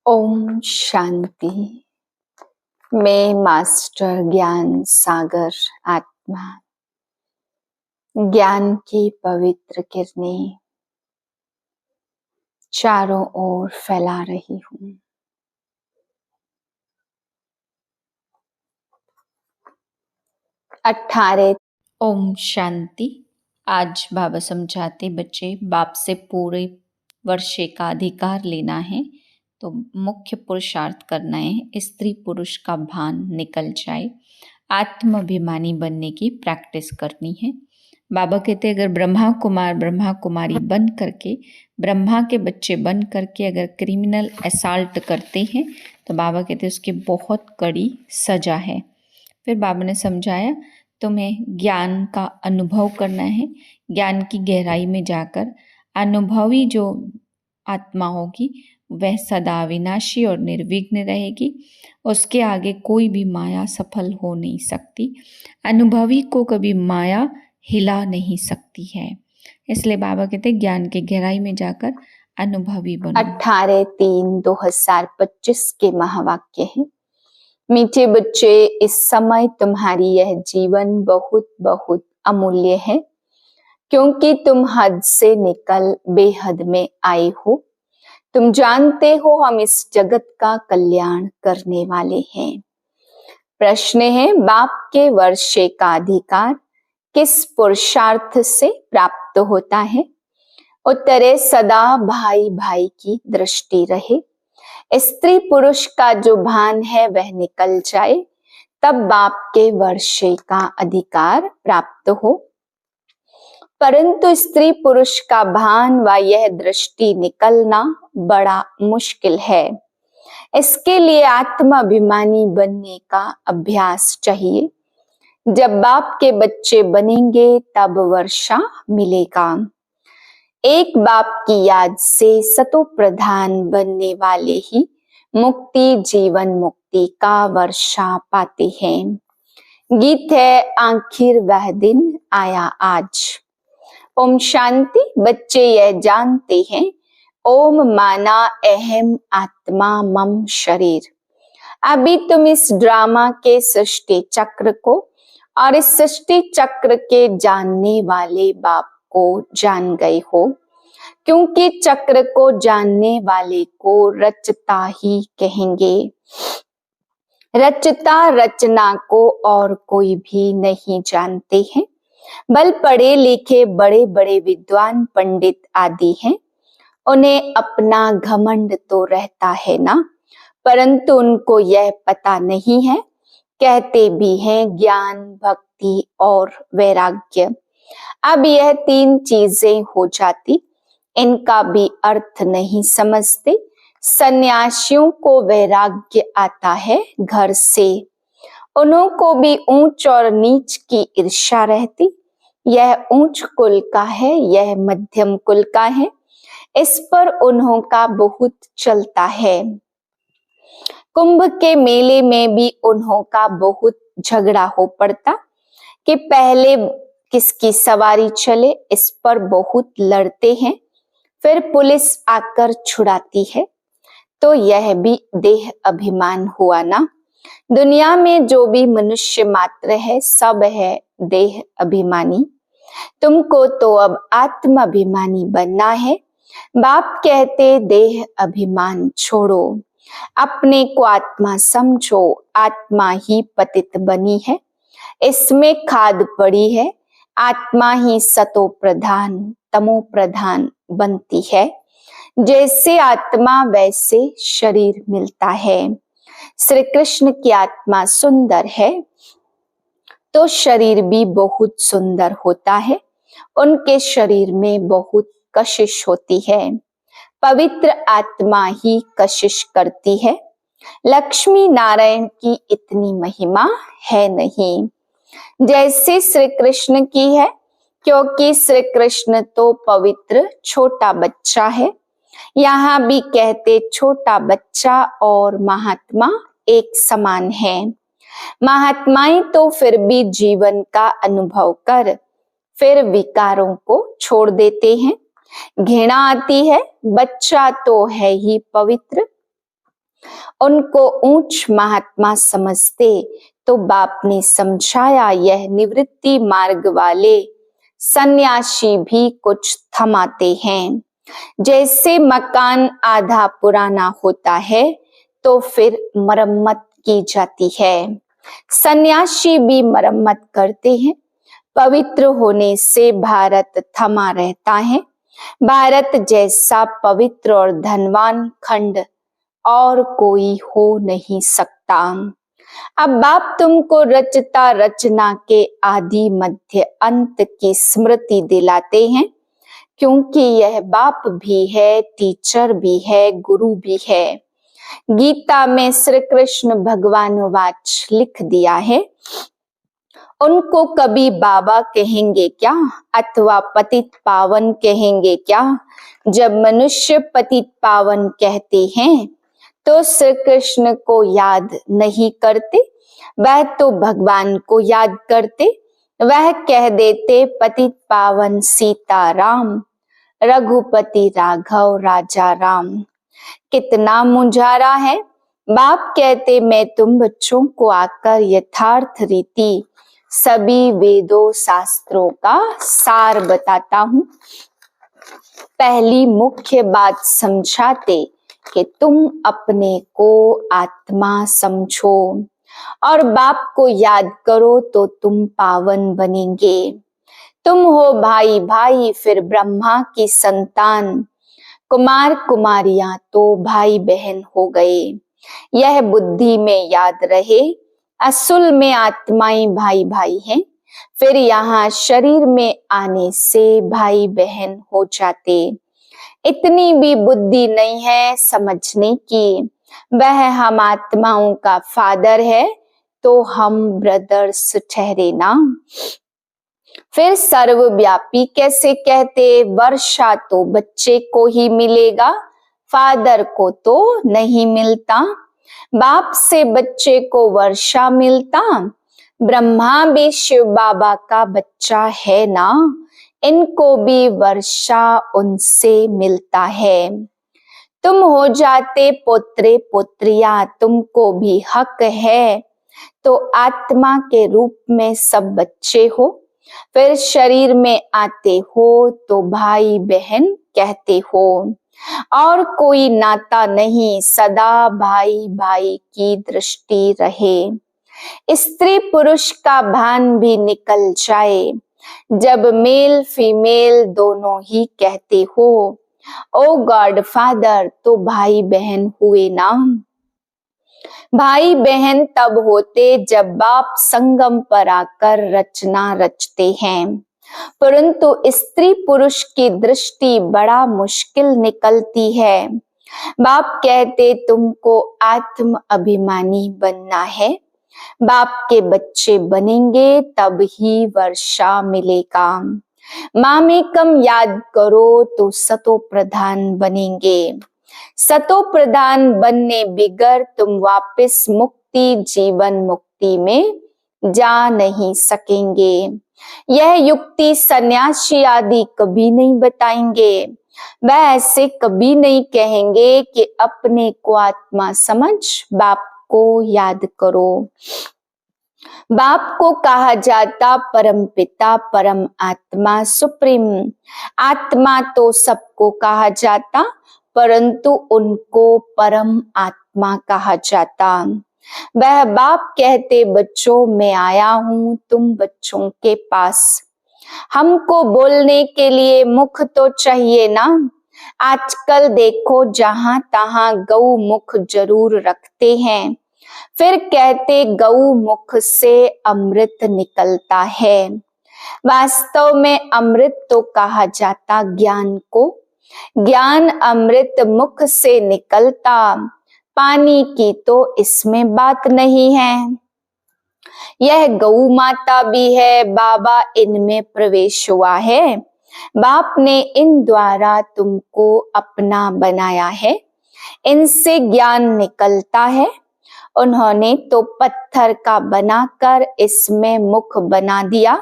ओम शांति। मैं मास्टर ज्ञान सागर आत्मा ज्ञान की पवित्र किरणें चारों ओर फैला रही हूँ। ओम शांति। आज बाबा समझाते बच्चे बाप से पूरे वर्षे का अधिकार लेना है तो मुख्य पुरुषार्थ करना है, स्त्री पुरुष का भान निकल जाए, आत्माभिमानी बनने की प्रैक्टिस करनी है। बाबा कहते अगर ब्रह्मा कुमार ब्रह्मा कुमारी बन करके, ब्रह्मा के बच्चे बन करके अगर क्रिमिनल असॉल्ट करते हैं तो बाबा कहते उसकी बहुत कड़ी सजा है। फिर बाबा ने समझाया तुम्हें ज्ञान का अनुभव करना है, ज्ञान की गहराई में जाकर अनुभवी जो आत्मा होगी वह सदा विनाशी और निर्विघ्न रहेगी, उसके आगे कोई भी माया सफल हो नहीं सकती, अनुभवी को कभी माया हिला नहीं सकती है। इसलिए बाबा कहते ज्ञान की गहराई में जाकर अनुभवी बनो। 18/3/2025 के महावाक्य हैं। मीठे बच्चे, इस समय तुम्हारी यह जीवन बहुत बहुत अमूल्य है, क्योंकि तुम हद से निकल बेहद में आए हो। तुम जानते हो हम इस जगत का कल्याण करने वाले हैं। प्रश्न है, बाप के वर्षे का अधिकार किस पुरुषार्थ से प्राप्त होता है? उत्तर है, सदा भाई भाई की दृष्टि रहे, स्त्री पुरुष का जो भान है वह निकल जाए, तब बाप के वर्षे का अधिकार प्राप्त हो। परंतु स्त्री पुरुष का भान व यह दृष्टि निकलना बड़ा मुश्किल है। इसके लिए आत्माभिमानी बनने का अभ्यास चाहिए। जब बाप के बच्चे बनेंगे तब वर्षा मिलेगा। एक बाप की याद से सतो प्रधान बनने वाले ही मुक्ति जीवन मुक्ति का वर्षा पाते हैं। गीत है, आखिर वह दिन आया आज। ओम शांति। बच्चे यह जानते हैं, ओम माना अहम आत्मा मम शरीर। अभी तुम इस ड्रामा के सृष्टि चक्र को और इस सृष्टि चक्र के जानने वाले बाप को जान गए हो, क्योंकि चक्र को जानने वाले को रचता ही कहेंगे। रचता रचना को और कोई भी नहीं जानते हैं, बल पढ़े लिखे बड़े बड़े विद्वान पंडित आदि हैं। उन्हें अपना घमंड तो रहता है ना, परंतु उनको यह पता नहीं है। कहते भी हैं ज्ञान भक्ति और वैराग्य। अब यह तीन चीजें हो जाती, इनका भी अर्थ नहीं समझते। सन्यासियों को वैराग्य आता है घर से, उन्हों को भी ऊंच और नीच की ईर्ष्या रहती। यह ऊंच कुल का है, यह मध्यम कुल का है, इस पर उन्हों का बहुत चलता है। कुंभ के मेले में भी उन्हों का बहुत झगड़ा हो पड़ता कि पहले किसकी सवारी चले, इस पर बहुत लड़ते हैं। फिर पुलिस आकर छुड़ाती है, तो यह भी देह अभिमान हुआ ना। दुनिया में जो भी मनुष्य मात्र है सब है देह अभिमानी। तुमको तो अब आत्माभिमानी बनना है। बाप कहते देह अभिमान छोड़ो, अपने को आत्मा समझो। आत्मा ही पतित बनी है, इसमें खाद पड़ी है। आत्मा ही सतो प्रधान तमो प्रधान बनती है। जैसे आत्मा वैसे शरीर मिलता है। श्री कृष्ण की आत्मा सुंदर है तो शरीर भी बहुत सुंदर होता है। उनके शरीर में बहुत कशिश होती है। पवित्र आत्मा ही कशिश करती है। लक्ष्मी नारायण की इतनी महिमा है नहीं जैसे श्री कृष्ण की है, क्योंकि श्री कृष्ण तो पवित्र छोटा बच्चा है। यहाँ भी कहते छोटा बच्चा और महात्मा एक समान है। महात्माएं तो फिर भी जीवन का अनुभव कर फिर विकारों को छोड़ देते हैं। घृणा आती है, बच्चा तो है ही पवित्र, उनको ऊंच महात्मा समझते तो बाप ने समझाया यह निवृत्ति मार्ग वाले सन्यासी भी कुछ थमाते हैं। जैसे मकान आधा पुराना होता है तो फिर मरम्मत की जाती है, सन्यासी भी मरम्मत करते हैं। पवित्र होने से भारत थमा रहता है। भारत जैसा पवित्र और धनवान खंड और कोई हो नहीं सकता। अब बाप तुमको रचता रचना के आदि मध्य अंत की स्मृति दिलाते हैं, क्योंकि यह बाप भी है, टीचर भी है, गुरु भी है। गीता में श्री कृष्ण भगवान वाच लिख दिया है, उनको कभी बाबा कहेंगे क्या अथवा पतित पावन कहेंगे क्या। जब मनुष्य पतित पावन कहते हैं तो श्री कृष्ण को याद नहीं करते, वह तो भगवान को याद करते। वह कह देते पतित पावन सीताराम, रघुपति राघव राजा राम। कितना मुंझारा है। बाप कहते मैं तुम बच्चों को आकर यथार्थ रीति सभी वेदों शास्त्रों का सार बताता हूँ। पहली मुख्य बात समझाते कि तुम अपने को आत्मा समझो और बाप को याद करो तो तुम पावन बनेंगे। तुम हो भाई भाई फिर ब्रह्मा की संतान, कुमार कुमारियां तो भाई बहन हो गए। यह बुद्धि में याद रहे, असल में आत्माएं भाई भाई हैं, फिर यहाँ शरीर में आने से भाई बहन हो जाते। इतनी भी बुद्धि नहीं है समझने की वह हम आत्माओं का फादर है तो हम ब्रदर्स ठहरे ना। फिर सर्वव्यापी कैसे कहते, वर्षा तो बच्चे को ही मिलेगा, फादर को तो नहीं मिलता। बाप से बच्चे को वर्षा मिलता, ब्रह्मा भी शिव बाबा का बच्चा है ना, इनको भी वर्षा उनसे मिलता है। तुम हो जाते पोत्रे पोत्रियां, तुमको भी हक है। तो आत्मा के रूप में सब बच्चे हो, फिर शरीर में आते हो तो भाई बहन कहते हो, और कोई नाता नहीं, सदा भाई भाई की दृष्टि रहे। स्त्री पुरुष का भान भी निकल जाए, जब मेल फीमेल दोनों ही कहते हो ओ गॉड फादर, तो भाई बहन हुए ना। भाई बहन तब होते जब बाप संगम पर आकर रचना रचते हैं, परंतु स्त्री पुरुष की दृष्टि बड़ा मुश्किल निकलती है। बाप कहते तुमको आत्म अभिमानी बनना है, बाप के बच्चे बनेंगे तब ही वर्षा मिलेगा। मामेकम याद करो तो सतो प्रधान बनेंगे। सतो प्रधान बनने बिगर तुम वापस मुक्ति जीवन मुक्ति में जा नहीं सकेंगे। यह युक्ति सन्यासी आदि कभी नहीं बताएंगे। वह ऐसे कभी नहीं कहेंगे कि अपने को आत्मा समझ बाप को याद करो। बाप को कहा जाता परम पिता, परम आत्मा, सुप्रीम आत्मा तो सबको कहा जाता, परंतु उनको परम आत्मा कहा जाता। वह बाप कहते बच्चों मैं आया हूँ तुम बच्चों के पास, हमको बोलने के लिए मुख तो चाहिए ना। आजकल देखो जहां तहां गौ मुख जरूर रखते हैं, फिर कहते गौ मुख से अमृत निकलता है। वास्तव में अमृत तो कहा जाता ज्ञान को, ज्ञान अमृत मुख से निकलता, पानी की तो इसमें बात नहीं है। यह गौ माता भी है, बाबा इनमें प्रवेश हुआ है। बाप ने इन द्वारा तुमको अपना बनाया है, इनसे ज्ञान निकलता है। उन्होंने तो पत्थर का बनाकर इसमें मुख बना दिया,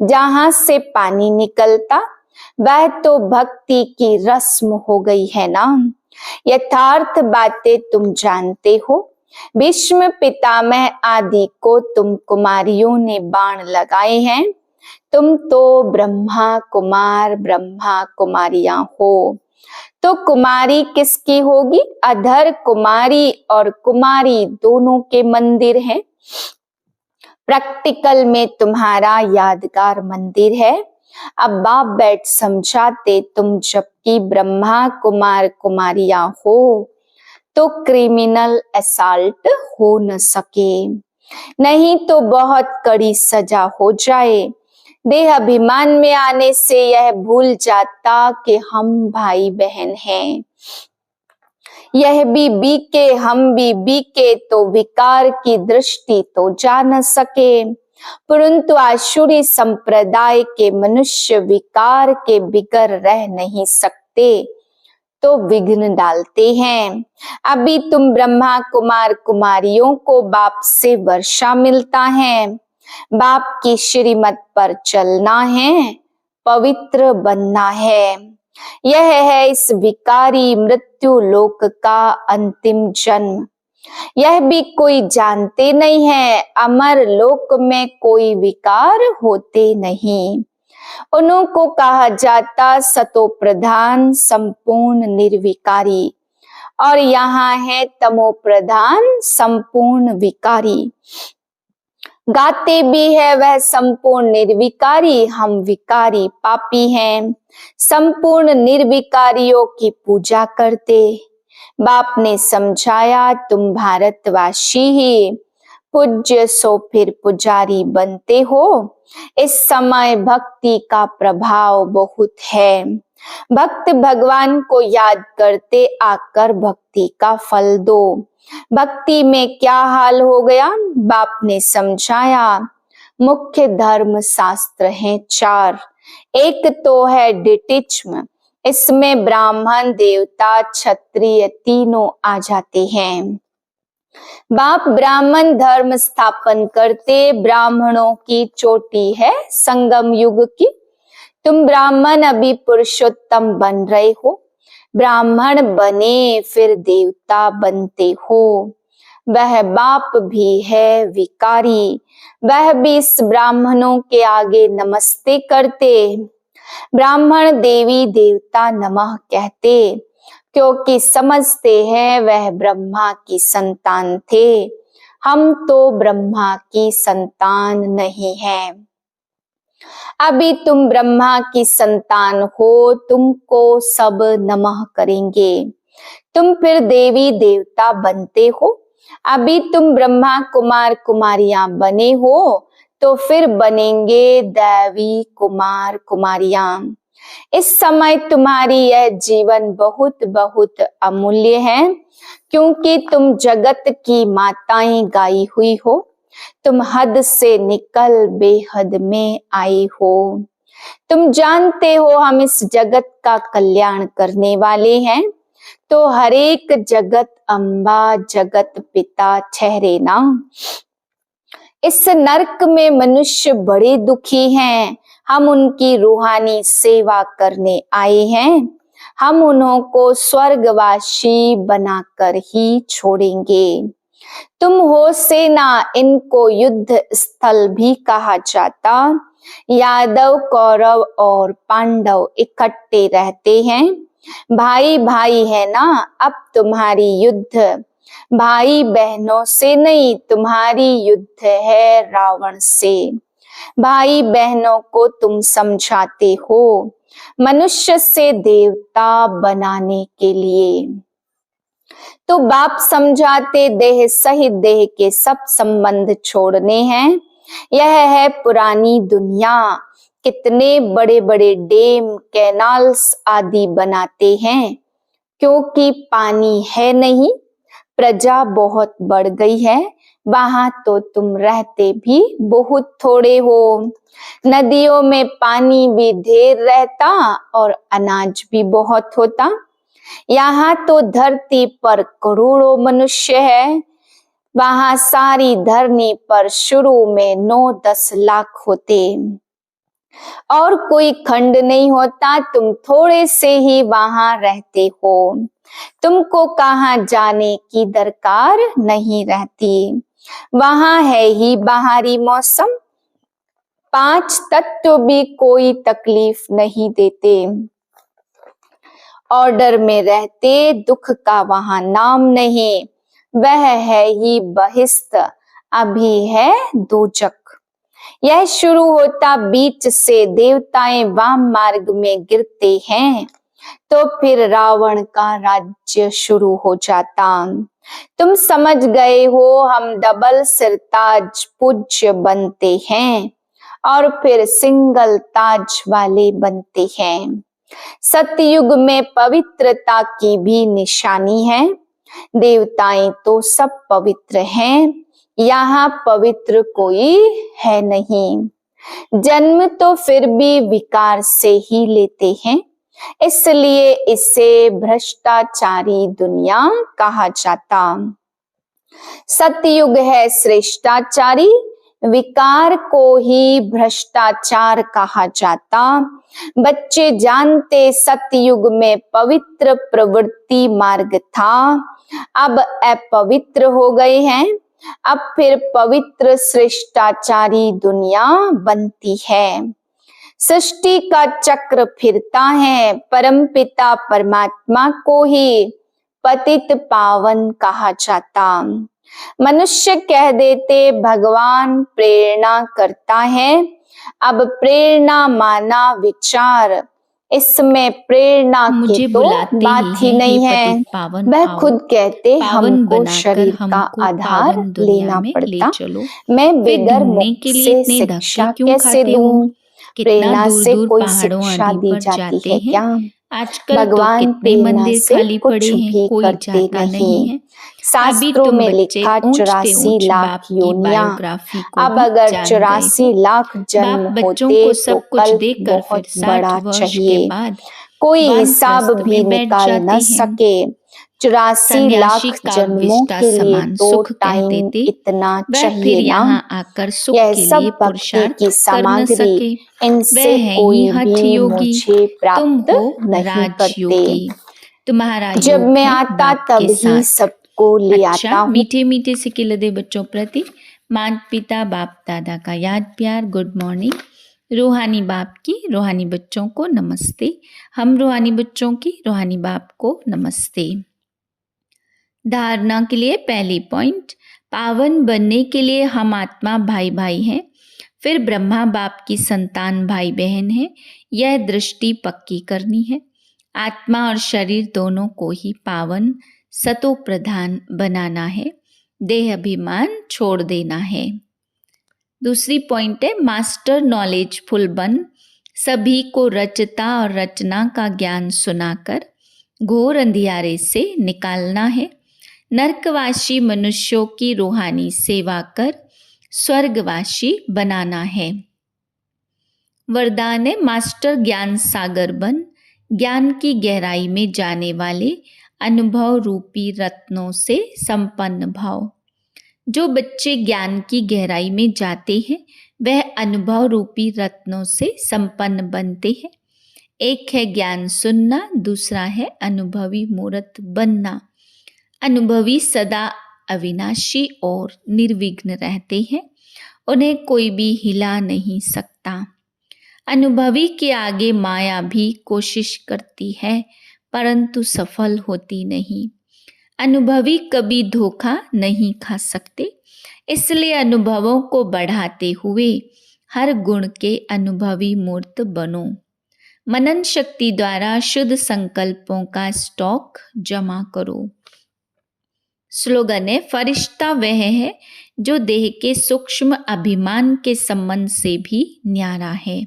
जहां से पानी निकलता। वह तो भक्ति की रस्म हो गई है ना। यथार्थ बातें तुम जानते हो। भीष्म पितामह आदि को तुम कुमारियों ने बाण लगाए हैं। तुम तो ब्रह्मा कुमार ब्रह्मा कुमारियां हो। तो कुमारी किसकी होगी? अधर कुमारी और कुमारी दोनों के मंदिर हैं। प्रैक्टिकल में तुम्हारा यादगार मंदिर है। अब बाप बैठ समझाते, तुम जबकि ब्रह्मा कुमार कुमारियां हो तो क्रिमिनल असॉल्ट हो न सके, नहीं तो बहुत कड़ी सजा हो जाए। देह अभिमान में आने से यह भूल जाता कि हम भाई बहन हैं। यह भी बीके हम भी बीके तो विकार की दृष्टि तो जा न सके। परंतु आसुरी संप्रदाय के मनुष्य विकार के बिगर रह नहीं सकते तो विघ्न डालते हैं। अभी तुम ब्रह्मा कुमार कुमारियों को बाप से वर्षा मिलता है। बाप की श्रीमत पर चलना है, पवित्र बनना है। यह है इस विकारी मृत्यु लोक का अंतिम जन्म। यह भी कोई जानते नहीं है, अमर लोक में कोई विकार होते नहीं। उन्हों को कहा जाता सतो प्रधान संपूर्ण निर्विकारी, और यहाँ है तमो प्रधान संपूर्ण विकारी। गाते भी है वह संपूर्ण निर्विकारी, हम विकारी पापी हैं। संपूर्ण निर्विकारियों की पूजा करते। बाप ने समझाया, तुम भारतवासी ही पूज्य सो फिर पुजारी बनते हो। इस समय भक्ति का प्रभाव बहुत है। भक्त भगवान को याद करते आकर भक्ति का फल दो। भक्ति में क्या हाल हो गया? बाप ने समझाया, मुख्य धर्म शास्त्र हैं 4। एक तो है डिटिच्म, इसमें ब्राह्मण देवता क्षत्रिय तीनों आ जाते हैं। बाप ब्राह्मण धर्म स्थापन करते। ब्राह्मणों की चोटी है संगम युग की। तुम ब्राह्मण अभी पुरुषोत्तम बन रहे हो। ब्राह्मण बने फिर देवता बनते हो। वह बाप भी है विकारी, वह भी इस ब्राह्मणों के आगे नमस्ते करते। ब्राह्मण देवी देवता नमः कहते, क्योंकि समझते हैं वह ब्रह्मा की संतान थे। हम तो ब्रह्मा की संतान नहीं हैं। अभी तुम ब्रह्मा की संतान हो, तुमको सब नमः करेंगे। तुम फिर देवी देवता बनते हो। अभी तुम ब्रह्मा कुमार कुमारियां बने हो तो फिर बनेंगे देवी कुमार कुमारियां। इस समय तुम्हारी यह जीवन बहुत बहुत अमूल्य है, क्योंकि तुम जगत की माताएं गाई हुई हो। तुम हद से निकल बेहद में आई हो। तुम जानते हो हम इस जगत का कल्याण करने वाले हैं, तो हर एक जगत अम्बा जगत पिता ठहरे ना। इस नरक में मनुष्य बड़े दुखी हैं। हम उनकी रूहानी सेवा करने आए हैं। हम उन्हों को स्वर्गवासी बनाकर ही छोड़ेंगे। तुम हो सेना, इनको युद्ध स्थल भी कहा जाता। यादव कौरव और पांडव इकट्ठे रहते हैं। भाई भाई है ना। अब तुम्हारी युद्ध भाई बहनों से नहीं, तुम्हारी युद्ध है रावण से। भाई बहनों को तुम समझाते हो मनुष्य से देवता बनाने के लिए। तो बाप समझाते देह सहित देह के सब संबंध छोड़ने हैं। यह है पुरानी दुनिया। कितने बड़े बड़े डैम कैनाल्स आदि बनाते हैं, क्योंकि पानी है नहीं। प्रजा बहुत बढ़ गई है, वहां तो तुम रहते भी बहुत थोड़े हो। नदियों में पानी भी ढेर रहता और अनाज भी बहुत होता। यहाँ तो धरती पर करोड़ों मनुष्य है, वहां सारी धरनी पर शुरू में 9-10 लाख होते। और कोई खंड नहीं होता, तुम थोड़े से ही वहां रहते हो। तुमको कहाँ जाने की दरकार नहीं रहती। वहां है ही बाहरी मौसम, 5 तत्व भी कोई तकलीफ नहीं देते। ऑर्डर में रहते, दुख का वहां नाम नहीं, वह है ही बहिष्त, अभी है दोजक। यह शुरू होता बीच से, देवताएं वाम मार्ग में गिरते हैं, तो फिर रावण का राज्य शुरू हो जाता। तुम समझ गए हो, हम डबल सिरताज पूज्य बनते हैं और फिर सिंगल ताज वाले बनते हैं। सतयुग में पवित्रता की भी निशानी है। देवताएं तो सब पवित्र हैं, यहाँ पवित्र कोई है नहीं। जन्म तो फिर भी विकार से ही लेते हैं, इसलिए इसे भ्रष्टाचारी दुनिया कहा जाता। सतयुग है श्रेष्ठाचारी, विकार को ही भ्रष्टाचार कहा जाता। बच्चे जानते सतयुग में पवित्र प्रवृत्ति मार्ग था, अब अपवित्र हो गए हैं। अब फिर पवित्र श्रेष्ठाचारी दुनिया बनती है। सृष्टि का चक्र फिरता है, परमपिता परमात्मा को ही पतित पावन कहा जाता। मनुष्य कह देते भगवान प्रेरणा करता है, अब प्रेरणा माना विचार, इसमें प्रेरणा की तो बात ही नहीं है। वह खुद कहते हमको शरीर का आधार लेना पड़ता, मैं बगैर मुख से शिक्षा कैसे दूं। प्रेरणा से कोई शिक्षा दी जाती है क्या? भगवान प्रेरणा से कुछ भी करते नहीं। शास्त्रों में लिखा 84 लाख योनियां, अब अगर 84 लाख जन्म होते तो कल्प बहुत बड़ा चाहिए, कोई हिसाब भी निकाल न सके। 84 लाख जन्मों के लिए तो टाइम इतना चाहिए ना। यह सब भक्ति की सामग्री, इनसे कोई भी मुझे प्राप्त नहीं करते। तुम्हारा जब मैं आता तब ही सबको ले आता हूँ। मीठे मीठे से खिलते बच्चों प्रति माता पिता बाप दादा का याद प्यार, गुड मॉर्निंग। रूहानी बाप की रूहानी बच्चों को नमस्ते। हम रूहानी बच्चों की रूहानी बाप को नमस्ते। धारणा के लिए पहली पॉइंट, पावन बनने के लिए हम आत्मा भाई भाई हैं, फिर ब्रह्मा बाप की संतान भाई बहन हैं। यह दृष्टि पक्की करनी है। आत्मा और शरीर दोनों को ही पावन सतो प्रधान बनाना है, देह अभिमान छोड़ देना है। दूसरी पॉइंट है, मास्टर नॉलेजफुल बन सभी को रचता और रचना का ज्ञान सुनाकर घोर अंधियारे से निकालना है। नरकवासी मनुष्यों की रूहानी सेवा कर स्वर्गवासी बनाना है। वरदान है, मास्टर ज्ञान सागर बन ज्ञान की गहराई में जाने वाले अनुभव रूपी रत्नों से संपन्न भाव। जो बच्चे ज्ञान की गहराई में जाते हैं वह अनुभव रूपी रत्नों से संपन्न बनते हैं। एक है ज्ञान सुनना, दूसरा है अनुभवी मूर्त बनना। अनुभवी सदा अविनाशी और निर्विघ्न रहते हैं, उन्हें कोई भी हिला नहीं सकता। अनुभवी के आगे माया भी कोशिश करती है परंतु सफल होती नहीं। अनुभवी कभी धोखा नहीं खा सकते, इसलिए अनुभवों को बढ़ाते हुए हर गुण के अनुभवी मूर्त बनो। मनन शक्ति द्वारा शुद्ध संकल्पों का स्टॉक जमा करो। स्लोगन है, फरिश्ता वह है जो देह के सूक्ष्म अभिमान के संबंध से भी न्यारा है।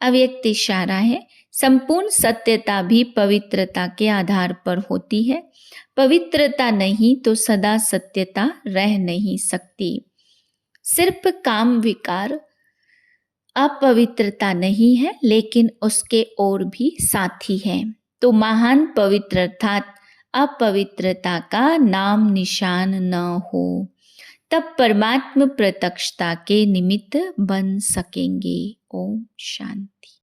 अव्यक्त इशारा है, संपूर्ण सत्यता भी पवित्रता के आधार पर होती है। पवित्रता नहीं तो सदा सत्यता रह नहीं सकती। सिर्फ काम विकार अपवित्रता नहीं है, लेकिन उसके और भी साथी हैं। तो महान पवित्र अर्थात अपवित्रता का नाम निशान न हो, तब परमात्म प्रत्यक्षता के निमित्त बन सकेंगे। ओम शांति।